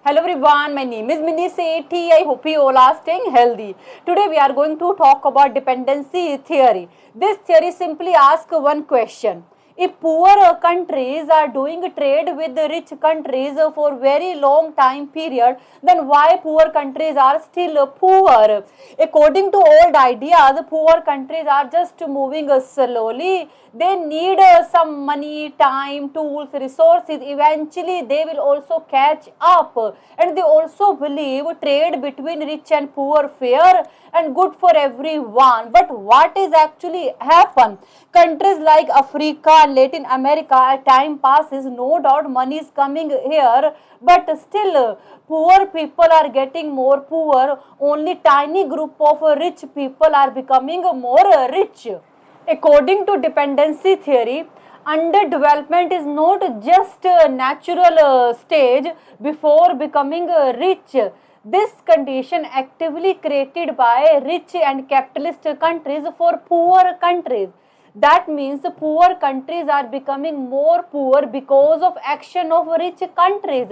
Hello everyone, my name is Mini Sethi. I hope you all are staying healthy. Today we are going to talk about dependency theory. This theory simply asks one question. If poor countries are doing trade with the rich countries for very long time period, then why poor countries are still poor? According to old ideas, poor countries are just moving slowly. They need some money, time, tools, resources. Eventually, they will also catch up. And they also believe trade between rich and poor fair and good for everyone. But what is actually happen? Countries like Africa, Latin America, as time passes, no doubt money is coming here, but still poor people are getting more poor. Only tiny group of rich people are becoming more rich. According to dependency theory, underdevelopment is not just a natural stage before becoming rich. This condition actively created by rich and capitalist countries for poor countries. That means poor countries are becoming more poor because of action of rich countries.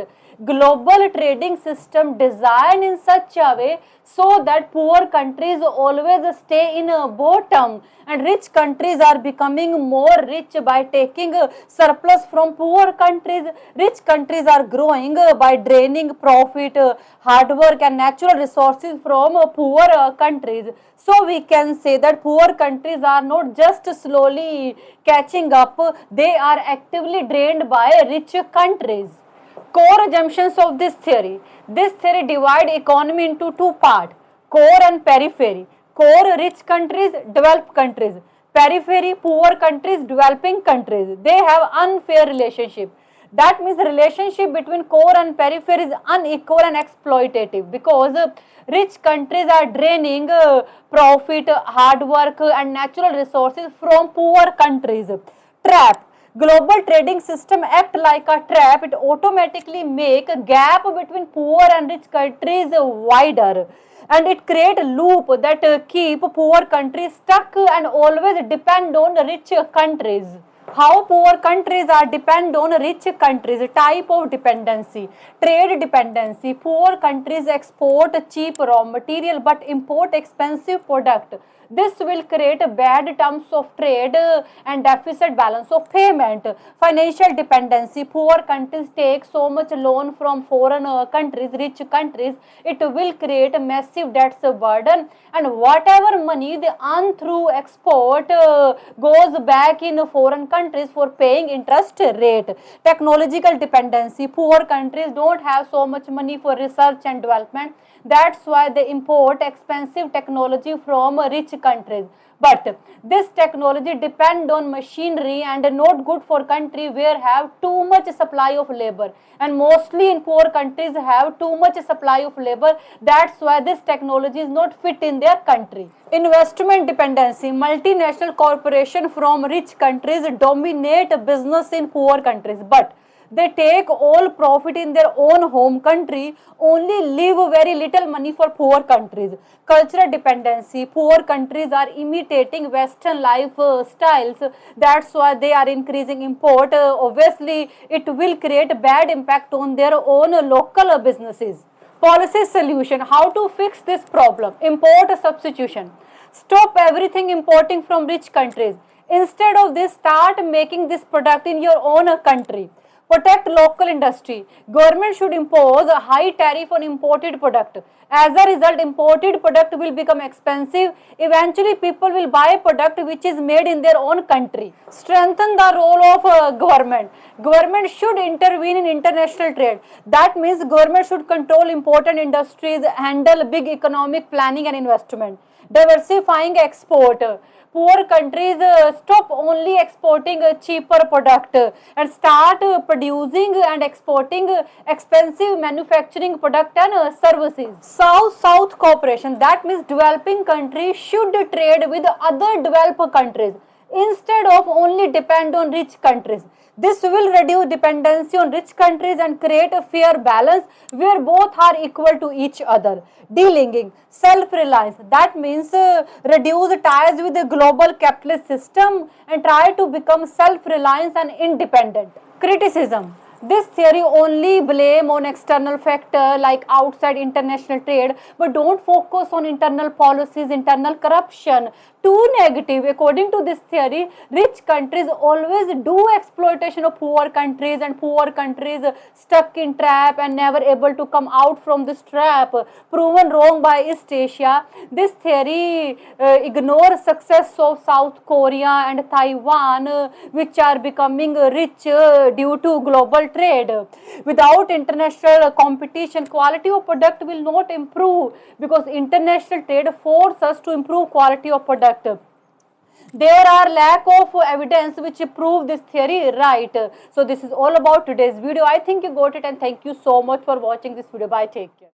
Global trading system designed in such a way so that poor countries always stay in a bottom and rich countries are becoming more rich by taking surplus from poor countries. Rich countries are growing by draining profit, hard work and natural resources from poor countries. So we can say that poor countries are not just slowly catching up, they are actively drained by rich countries. Core assumptions of this theory. This theory divides economy into two parts, core and periphery. Core, rich countries, developed countries. Periphery, poor countries, developing countries. They have unfair relationship. That means relationship between core and periphery is unequal and exploitative because rich countries are draining profit, hard work and natural resources from poor countries. Trap. Global trading system act like a trap. It automatically make a gap between poor and rich countries wider, and it create a loop that keep poor countries stuck and always depend on rich countries. How poor countries are depend on rich countries. Type of dependency. Trade dependency. Poor countries export cheap raw material but import expensive product. This will create bad terms of trade and deficit balance of payment. Financial dependency. Poor countries take so much loan from foreign countries, rich countries. It will create a massive debts burden, and whatever money they earn through export goes back in foreign countries for paying interest rate. Technological dependency. Poor countries don't have so much money for research and development. That's why they import expensive technology from rich countries. But this technology depend on machinery and not good for country where have too much supply of labor, and mostly in poor countries have too much supply of labor. That's why this technology is not fit in their country. Investment dependency. Multinational corporation from rich countries dominate business in poor countries, but they take all profit in their own home country, only leave very little money for poor countries. Cultural dependency. Poor countries are imitating Western styles. That's why they are increasing import. Obviously, it will create bad impact on their own local businesses. Policy solution. How to fix this problem? Import substitution. Stop everything importing from rich countries. Instead of this, start making this product in your own country. Protect local industry. Government should impose a high tariff on imported product. As a result, imported product will become expensive. Eventually, people will buy product which is made in their own country. Strengthen the role of government. Government should intervene in international trade. That means government should control important industries, handle big economic planning and investment. Diversifying export. Poor countries stop only exporting a cheaper product and start producing and exporting expensive manufacturing product and services. South-South cooperation. That means developing countries should trade with other developed countries instead of only depend on rich countries. This will reduce dependency on rich countries and create a fair balance where both are equal to each other. Delinking, self-reliance. That means reduce ties with the global capitalist system and try to become self-reliant and independent. Criticism. This theory only blame on external factor like outside international trade, but don't focus on internal policies, internal corruption. Too negative. According to this theory, rich countries always do exploitation of poor countries, and poor countries stuck in trap and never able to come out from this trap. Proven wrong by East Asia. This theory ignores success of South Korea and Taiwan, which are becoming rich due to global trade. Without international competition, quality of product will not improve, because international trade forces us to improve quality of product. There are lack of evidence which prove this theory right. So this is all about today's video. I think you got it, and thank you so much for watching this video. Bye, take care.